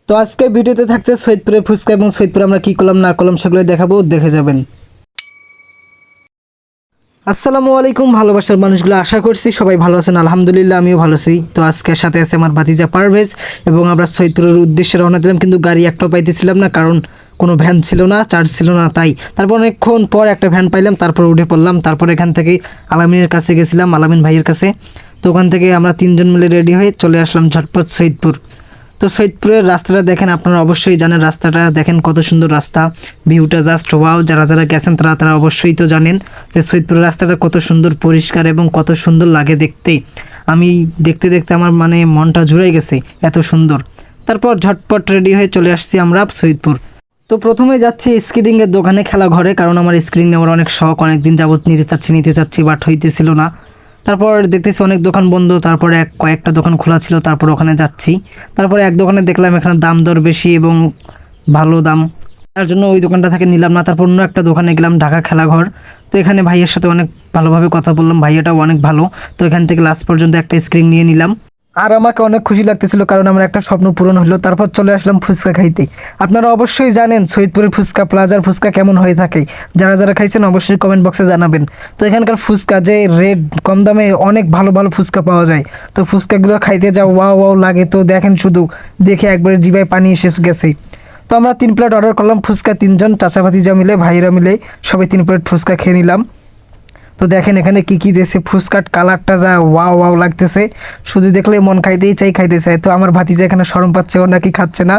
তো আজকের ভিডিওতে থাকছে সৈয়দপুরের ফুচকা এবং সৈয়দপুরে আমরা কী করলাম না করলাম সেগুলো দেখাবো, দেখে যাবেন। আসসালামু আলাইকুম ভালোবাসার মানুষগুলো, আশা করছি সবাই ভালো আছেন। আলহামদুলিল্লাহ আমিও ভালো আছি। তো আজকে সাথে আছে আমার ভাতিজা পারভেজ এবং আমরা সৈয়দপুরের উদ্দেশ্যে রওনা দিলাম, কিন্তু গাড়ি একটাও পাইতেছিলাম না, কারণ কোনো ভ্যান ছিল না, চার্জ ছিল না। তাই তারপর অনেকক্ষণ পর একটা ভ্যান পাইলাম, তারপর উঠে পড়লাম। তারপর এখান থেকে আলামিনের কাছে গেছিলাম, আলামিন ভাইয়ের কাছে। তো ওখান থেকে আমরা তিনজন মিলে রেডি হয়ে চলে আসলাম ঝটপট সৈয়দপুর। তো সৈয়দপুরের রাস্তাটা দেখেন, আপনারা অবশ্যই জানেন, রাস্তাটা দেখেন কত সুন্দর রাস্তা, ভিউটা জাস্ট ওয়াও। যারা যারা গেছেন তারা অবশ্যই তো জানেন যে সৈয়দপুরের রাস্তাটা কত সুন্দর পরিষ্কার এবং কত সুন্দর লাগে দেখতে। আমি দেখতে দেখতে আমার মানে মনটা জুড়ে গেছে, এত সুন্দর। তারপর ঝটপট রেডি হয়ে চলে আসছি আমরা সৈয়দপুর। তো প্রথমে যাচ্ছি স্কেটিংয়ের দোকানে, খেলা ঘরে, কারণ আমার স্কেটিং নেওয়ার অনেক শখ, অনেক দিন যাবত নিতে চাচ্ছি বাট হইতেছিল না। তারপর দেখতেছি অনেক দোকান বন্ধ, তারপরে কয়েকটা দোকান খোলা ছিল, তারপর ওখানে যাচ্ছি। তারপরে এক দোকানে দেখলাম এখানে দাম দর বেশি এবং ভালো দাম, তার জন্য ওই দোকানটা থেকে নিলাম না। তারপর অন্য একটা দোকানে গেলাম, ঢাকা খেলাঘর। তো এখানে ভাইয়ের সাথে অনেক ভালোভাবে কথা বললাম, ভাইয়াটাও অনেক ভালো। তো এখান থেকে লাস্ট পর্যন্ত একটা স্ক্রিন নিয়ে নিলাম, আর আমাকে অনেক খুশি লাগতেছিল, কারণ আমার একটা স্বপ্ন পূরণ হলো। তারপর চলে আসলাম ফুচকা খাইতে। আপনারা অবশ্যই জানেন সৈয়দপুরের ফুচকা, প্লাজার ফুচকা কেমন হয়ে থাকে। যারা যারা খাইছেন অবশ্যই কমেন্ট বক্সে জানাবেন। তো এখানকার ফুচকা যে রেট, কম দামে অনেক ভালো ভালো ফুচকা পাওয়া যায়। তো ফুচকাগুলো খাইতে যাও ওয়াও ওয়াও লাগে। তো দেখেন, শুধু দেখে একবারে জিভায় পানি এসে গেছে। তো আমরা 3 প্লেট অর্ডার করলাম ফুচকা, তিনজন চাচা ভাতিজা মিলে, ভাইরা মিলে সবাই 3 প্লেট ফুচকা খেয়ে নিলাম। তো দেখেন এখানে কি কি দিয়েছে, ফুচকার কালারটা যা ওয়াও ওয়াও লাগতেছে, শুধু দেখলে মন খাইতে চায়। তো আমার ভাতিজা এখানে শরম পাচ্ছে, ও নাকি খাচ্ছে না।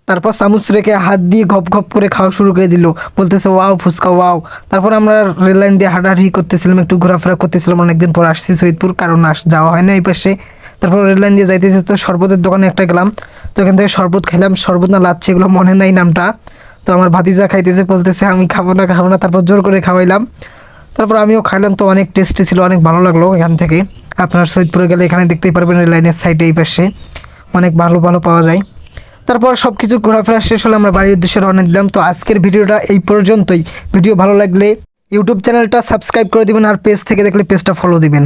তারপর চামচ রেখে হাত দিয়ে ঘপ ঘপ করে খাওয়া শুরু করে দিল, বলতেছে ওয়াও ফুচকা ওয়াও। তারপর আমরা রেল লাইন দিয়ে হাঁটাহাঁটি করতেছিলাম, একটু ঘোরাফেরা করতেছিলাম। অনেকদিন পর আসছি সৈয়দপুর, কারণ যাওয়া হয় না এই পাশে। তারপর রেল লাইন দিয়ে যাইতেছে, তো শরবতের দোকানে একটা গেলাম। তো এখান থেকে শরবত খাইলাম, শরবত না লাচ্ছি এগুলো মনে নাই নামটা। তো আমার ভাতিজা খাইতেছে, বলতেছে আমি খাবো না। তারপর জোর করে খাওয়াইলাম, তারপর আমিও খাইলাম। তো অনেক টেস্টি ছিল, অনেক ভালো লাগলো। এখান থেকে আপনার সৈয়দপুরে গেলে এখানে দেখতেই পারবেন, রেল লাইনের সাইডে এই পাশে অনেক ভালো ভালো পাওয়া যায়। তারপর সব কিছু ঘোরাফেরা শেষ হলে আমরা বাড়ির উদ্দেশ্যে রওনা দিলাম। তো আজকের ভিডিওটা এই পর্যন্তই। ভিডিও ভালো লাগলে ইউটিউব চ্যানেলটা সাবস্ক্রাইব করে দিবেন, আর পেজ থেকে দেখলে পেজটা ফলো দিবেন।